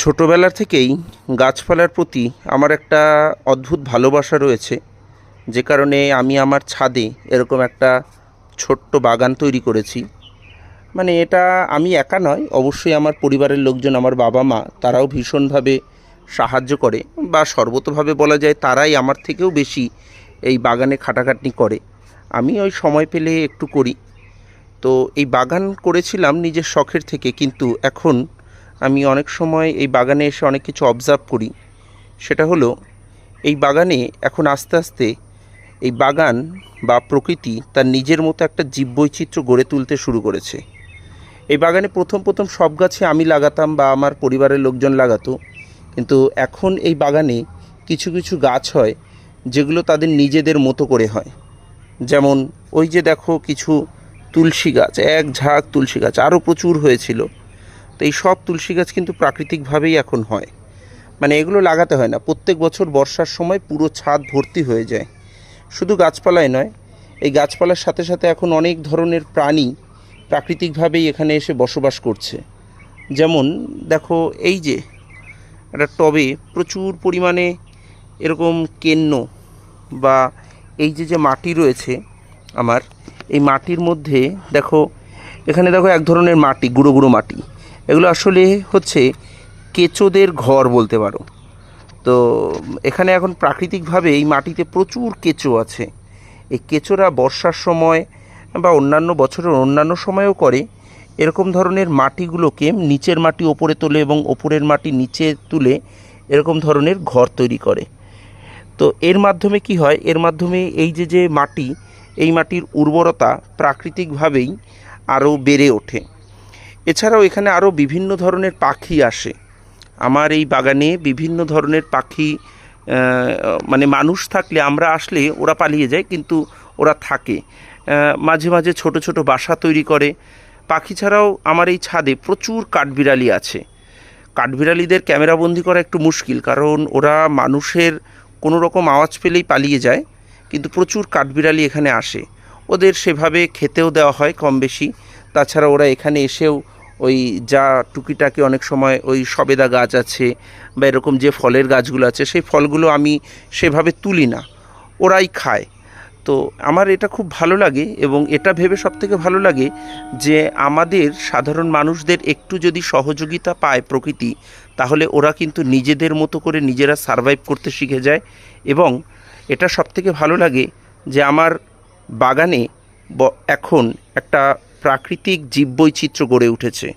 ছোটোবেলা থেকেই গাছপালার প্রতি আমার একটা অদ্ভুত ভালোবাসা রয়েছে, যে কারণে আমি আমার ছাদে এরকম একটা ছোট্ট বাগান তৈরি করেছি। মানে এটা আমি একা নয়, অবশ্যই আমার পরিবারের লোকজন, আমার বাবা মা, তারাও ভীষণভাবে সাহায্য করে, বা সর্বতোভাবে বলা যায় তারাই আমার থেকেও বেশি এই বাগানে খাটাখাটনি করে। আমি ওই সময় পেলে একটু করি। তো এই বাগান করেছিলাম নিজের শখের থেকে, কিন্তু এখন আমি অনেক সময় এই বাগানে এসে অনেক কিছু অবজার্ভ করি। সেটা হলো, এই বাগানে এখন আস্তে আস্তে এই বাগান বা প্রকৃতি তার নিজের মতো একটা জীববৈচিত্র্য গড়ে তুলতে শুরু করেছে। এই বাগানে প্রথম প্রথম সব গাছে আমি লাগাতাম বা আমার পরিবারের লোকজন লাগাতো, কিন্তু এখন এই বাগানে কিছু কিছু গাছ হয় যেগুলো তাদের নিজেদের মতো করে হয়। যেমন ওই যে দেখো, কিছু তুলসী গাছ, এক ঝাঁক তুলসী গাছ আরও প্রচুর হয়েছিল। তো এই সব তুলসী গাছ কিন্তু প্রাকৃতিকভাবেই এখন হয়, মানে এগুলো লাগাতে হয় না। প্রত্যেক বছর বর্ষার সময় পুরো ছাদ ভর্তি হয়ে যায়। শুধু গাছপালাই নয়, এই গাছপালার সাথে সাথে এখন অনেক ধরনের প্রাণী প্রাকৃতিকভাবেই এখানে এসে বসবাস করছে। যেমন দেখো, এই যে একটা টবে প্রচুর পরিমাণে এরকম কেন্ন, বা এই যে যে মাটি রয়েছে আমার, এই মাটির মধ্যে দেখো, এখানে দেখো এক ধরনের মাটি, গুঁড়ো গুঁড়ো মাটি। এগুলো আসলে হচ্ছে কেঁচোদের ঘর বলতে পারো। তো এখানে এখন প্রাকৃতিকভাবে এই মাটিতে প্রচুর কেঁচো আছে। এই কেঁচোরা বর্ষার সময় বা অন্যান্য বছরের অন্যান্য সময়ও করে, এরকম ধরনের মাটিগুলোকে নিচের মাটি ওপরে তোলে এবং ওপরের মাটি নিচে তুলে এরকম ধরনের ঘর তৈরি করে। তো এর মাধ্যমে কি হয়, এর মাধ্যমে এই যে যে মাটি, এই মাটির উর্বরতা প্রাকৃতিকভাবেই আরও বেড়ে ওঠে। এছাড়াও এখানে আরও বিভিন্ন ধরনের পাখি আসে। আমার এই বাগানে বিভিন্ন ধরনের পাখি, মানে মানুষ থাকলে, আমরা আসলে ওরা পালিয়ে যায়, কিন্তু ওরা থাকে। মাঝে মাঝে ছোট ছোট বাসা তৈরি করে। পাখি ছাড়াও আমার এই ছাদে প্রচুর কাঠবিড়ালি আছে। কাঠবিড়ালিদের ক্যামেরাবন্দি করা একটু মুশকিল, কারণ ওরা মানুষের কোনো রকম আওয়াজ পেলেই পালিয়ে যায়, কিন্তু প্রচুর কাঠবিড়ালি এখানে আসে। ওদের সেভাবে খেতেও দেওয়া হয় কম বেশি। তাছাড়া ওরা এখানে এসেও ওই যা টুকিটাকি, অনেক সময় ওই সবেদা গাছ আছে বা এরকম যে ফলের গাছগুলো আছে, সেই ফলগুলো আমি সেভাবে তুলি না, ওরাই খায়। তো আমার এটা খুব ভালো লাগে, এবং এটা ভেবে সবথেকে ভালো লাগে যে আমাদের সাধারণ মানুষদের একটু যদি সহযোগিতা পায় প্রকৃতি, তাহলে ওরা কিন্তু নিজেদের মতো করে নিজেরা সারভাইভ করতে শিখে যায়। এবং এটা সবথেকে ভালো লাগে যে আমার বাগানে এখন একটা প্রাকৃতিক জীববৈচিত্র্য গড়ে উঠেছে।